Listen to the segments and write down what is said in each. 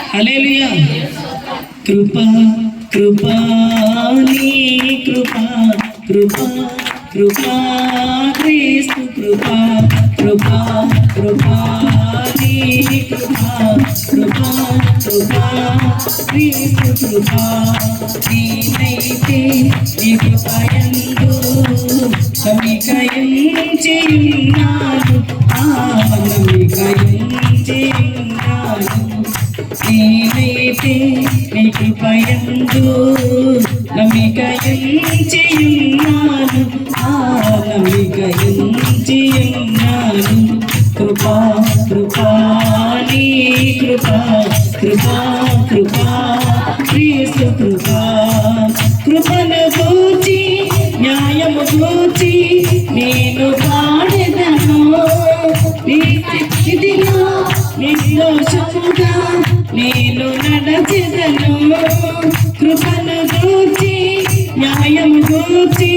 హల్లెలూయా. కృపా కృపా నీ కృపా కృపా కృపా క్రీస్తు కృపా కృపా కృపా నీ కృపా కృపా కృపా క్రీస్తు కృపా నీనైతే నీ కృపయందు నమికయించియున్నాను నమికయించియున్నాను నీనైతే నీ కృపయందు నమికయించియున్నాను నమికయించియున్నాను కృపా కృపా నీ కృపా కృపా కృపా క్రీస్తు కృపా కృపను గూర్చి న్యాయము గూర్చి నేను పాడెదను ఇదిలో నిర్దోషముగా నేను నడచెదను కృపను గూర్చి న్యాయము గూర్చి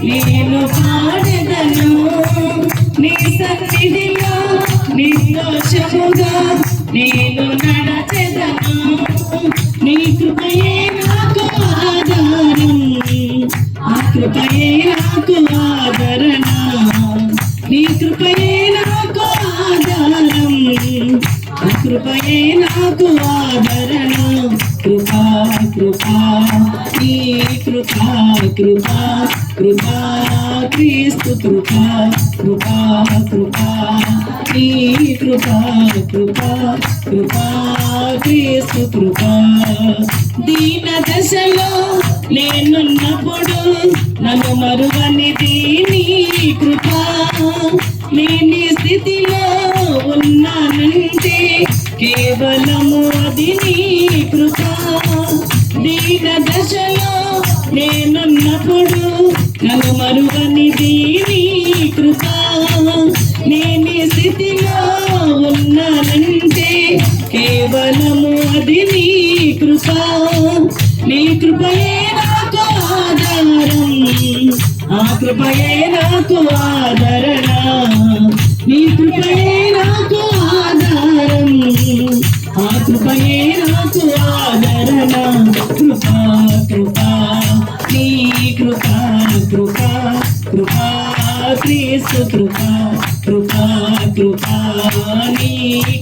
నేను పాడెదను నీ సన్నిధిలో నిర్దోషముగా నేను నడచెదను నీ కృపయే నాకు ఆధారం ఆ కృపయే నాకు ఆదరణ నీ కృపయే నాకు ఆధారం ఆ కృపయే నాకు ఆదరణ కృపా కృపా నీ కృపా కృపా కృపా క్రీస్తు కృపా కృపా కృపా నీ కృపా కృపా కృపా క్రీస్తు కృపా దీన దశలో నేనున్నప్పుడు నన్ను మరువనిది నీ కృపా లేని స్థితిలో ఉన్నానంటే కేవలము అది నీ కృపా దీన దశలో నేనున్నప్పుడు నన్ను మరువనిది నీ కృపా లేని స్థితిలో ఉన్నానంటే కేవలము అది నీ కృపా నీ కృపయే నాకు ఆధారం ఆ కృపయే నాకు ఆదరణ నీ కృపయే నాకు ఆధారం ఆ కృపయే నాకు ఆదరణ కృపా కృపా నీ కృపా కృపా కృపా క్రీస్తు కృపా కృపా కృపా నీ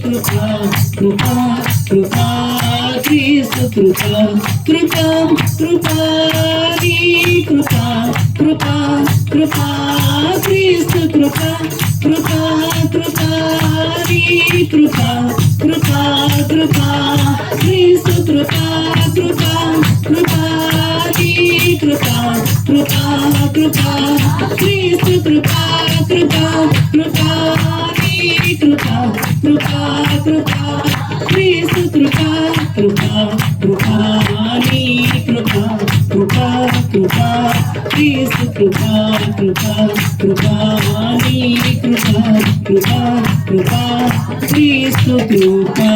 కృపా కృపా కృపా క్రీస్తు కృపా కృపా కృపా నీ కృపా కృపా కృపా క్రీస్తు కృపా కృపా కృపా నీ కృపా కృపా కృపా క్రీస్తు కృపా కృపా కృపా నీ కృపా కృపా కృపా క్రీస్తు కృపా కృపా కృపా నీ కృపా కృపా కృపా క్రీస్తు కృపా కృపా కృపా నీ కృపా కృపా కృపా క్రీస్తు కృపా కృపా కృపా నీ కృపా కృపా కృపా క్రీస్తు కృపా